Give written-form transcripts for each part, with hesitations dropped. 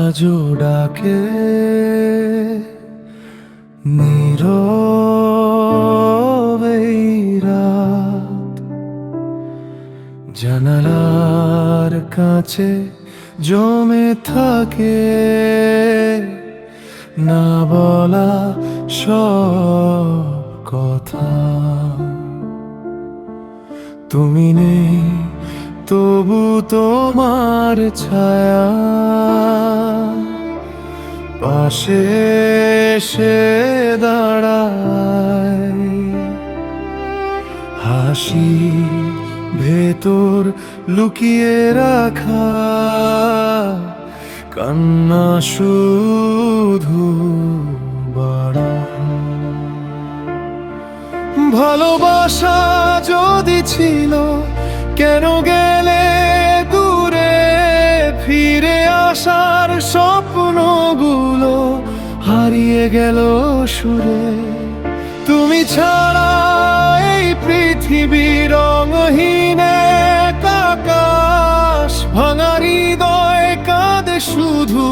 আজও ডাকে নীরবে এই রাত, জানালার কাছে জমে থাকে না বলা সব কথা। তুমি নেই তবু তোমার ছায়া পাশে এসে দাঁড়ায়, হাসি ভেতর লুকিয়ে রাখা, কান্না শুধু বাড়ায়। ভালোবাসা যদি ছিল কেন গেলে দূরে, ফিরে আসার স্বপ্নগুলো হারিয়ে গেল সুরে। তুমি ছাড়া এই পৃথিবী রঙহীন এক আকাশ, ভাঙা হৃদয় কাঁদে শুধু,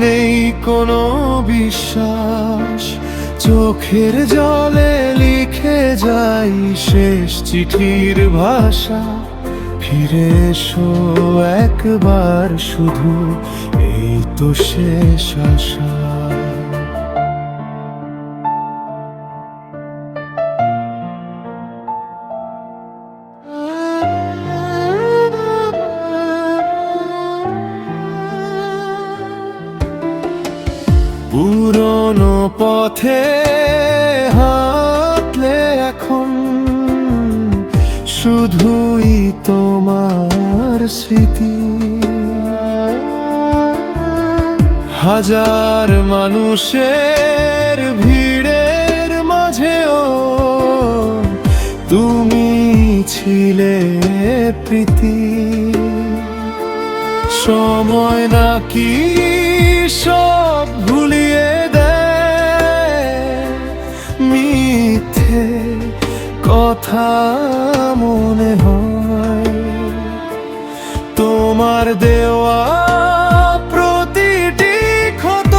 নেই কোনো বিশ্বাস। চোখের জলে লিখে যাই শেষ চিঠির ভাষা, ফিরে এসো একবার শুধু, এই তো শেষ আশা। পুরনো পথে হাঁটলে এখন শুধুই তোমার স্মৃতি, হাজার মানুষের ভিড়ের মাঝেও তুমি ছিলে প্রীতি। সময় নাকি সব ভুলিয়ে দেয়, মিথ্যে কথা মনে হয়, তোমার দেওয়া প্রতিটি ক্ষত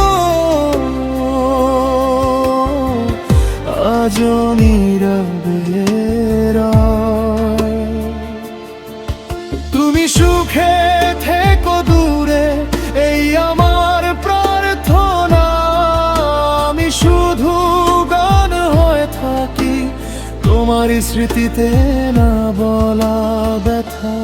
আজও নীরবে রয়। তুমি সুখে থেকো দূরে, এই আমার প্রার্থনা। আমি শুধু গান হয়ে থাকি তোমার স্মৃতিতে, না বলা ব্যথা।